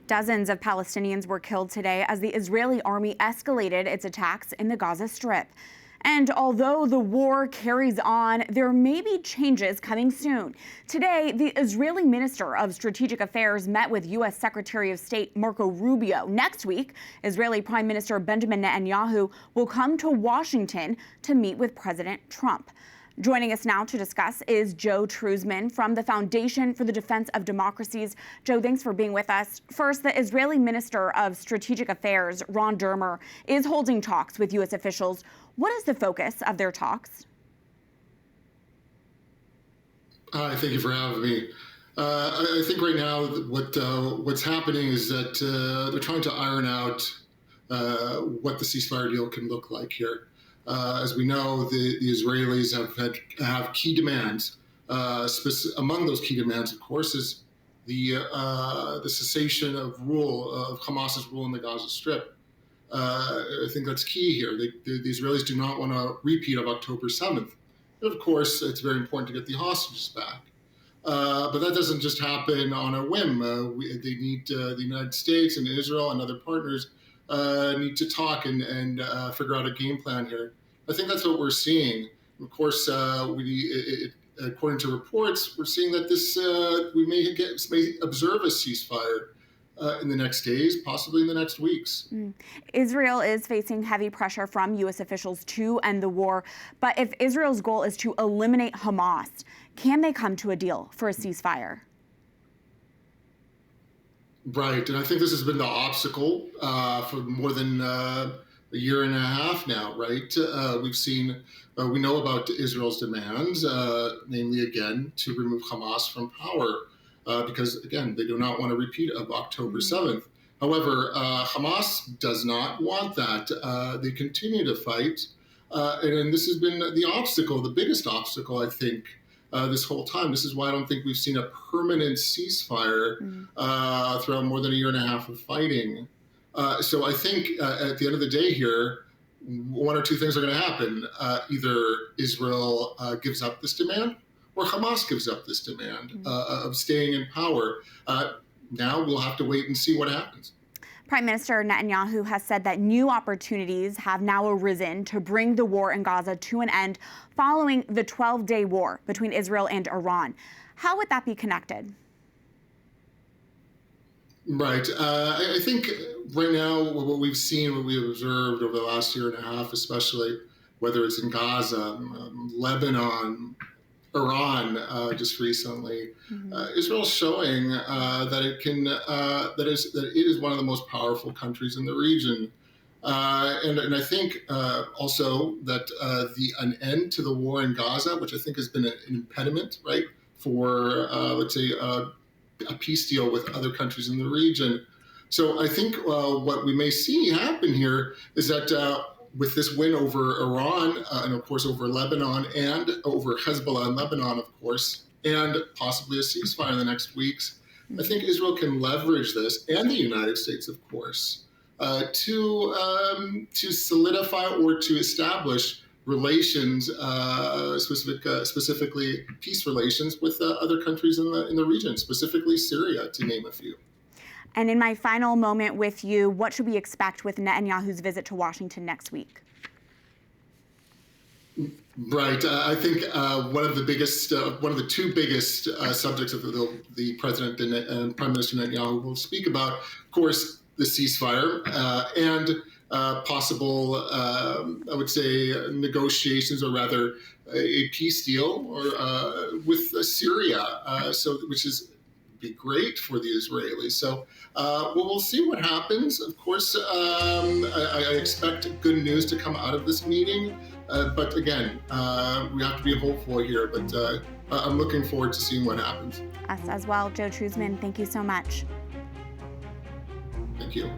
Dozens of Palestinians were killed today as the Israeli army escalated its attacks in the Gaza Strip. And although the war carries on, there may be changes coming soon. Today, the Israeli Minister of Strategic Affairs met with U.S. Secretary of State Marco Rubio. Next week, Israeli Prime Minister Benjamin Netanyahu will come to Washington to meet with President Trump. Joining us now to discuss is Joe Truzman from the Foundation for the Defense of Democracies. Joe, thanks for being with us. First, the Israeli Minister of Strategic Affairs, Ron Dermer, is holding talks with U.S. officials. What is the focus of their talks? Hi, thank you for having me. I think right now what's happening is that they're trying to iron out what the ceasefire deal can look like here. As we know, the Israelis have key demands. Among those key demands, of course, is the cessation of Hamas's rule in the Gaza Strip. I think that's key here. The Israelis do not want a repeat of October 7th. And of course, it's very important to get the hostages back. But that doesn't just happen on a whim. They need the United States and Israel and other partners need to talk and figure out a game plan here. I think that's what we're seeing. Of course, according to reports, we're seeing that we may observe a ceasefire in the next days, possibly in the next weeks. Israel is facing heavy pressure from U.S. officials to end the war. But if Israel's goal is to eliminate Hamas, can they come to a deal for a ceasefire? Right, and I think this has been the obstacle for more than a year and a half now, right? We know about Israel's demands, namely, again, to remove Hamas from power, because, again, they do not want a repeat of October 7th. However, Hamas does not want that. They continue to fight, and this has been the biggest obstacle, I think, this whole time. This is why I don't think we've seen a permanent ceasefire throughout more than a year and a half of fighting. So I think at the end of the day here, one or two things are going to happen. Either Israel gives up this demand or Hamas gives up this demand of staying in power. Now we'll have to wait and see what happens. Prime Minister Netanyahu has said that new opportunities have now arisen to bring the war in Gaza to an end following the 12-day war between Israel and Iran. How would that be connected? Right. I think right now what we've seen, what we've observed over the last year and a half, especially whether it's in Gaza, Lebanon, Iran, just recently, Israel's showing that it is one of the most powerful countries in the region, and I think also that an end to the war in Gaza, which I think has been an impediment, right, for let's say a peace deal with other countries in the region. So I think what we may see happen here is that with this win over Iran and of course over Lebanon and over Hezbollah in Lebanon, of course, and possibly a ceasefire in the next weeks, I think Israel can leverage this, and the United States, of course, to solidify or to establish relations, specifically peace relations with other countries in the region, specifically Syria, to name a few. And in my final moment with you, what should we expect with Netanyahu's visit to Washington next week? Right. I think one of the two biggest subjects of the President and Prime Minister Netanyahu will speak about, of course, the ceasefire and possible, I would say, negotiations, or rather a peace deal with Syria, which is be great for the Israelis. So we'll see what happens. Of course, I expect good news to come out of this meeting. But again, we have to be hopeful here. But I'm looking forward to seeing what happens. Us as well. Joe Truzman, thank you so much. Thank you.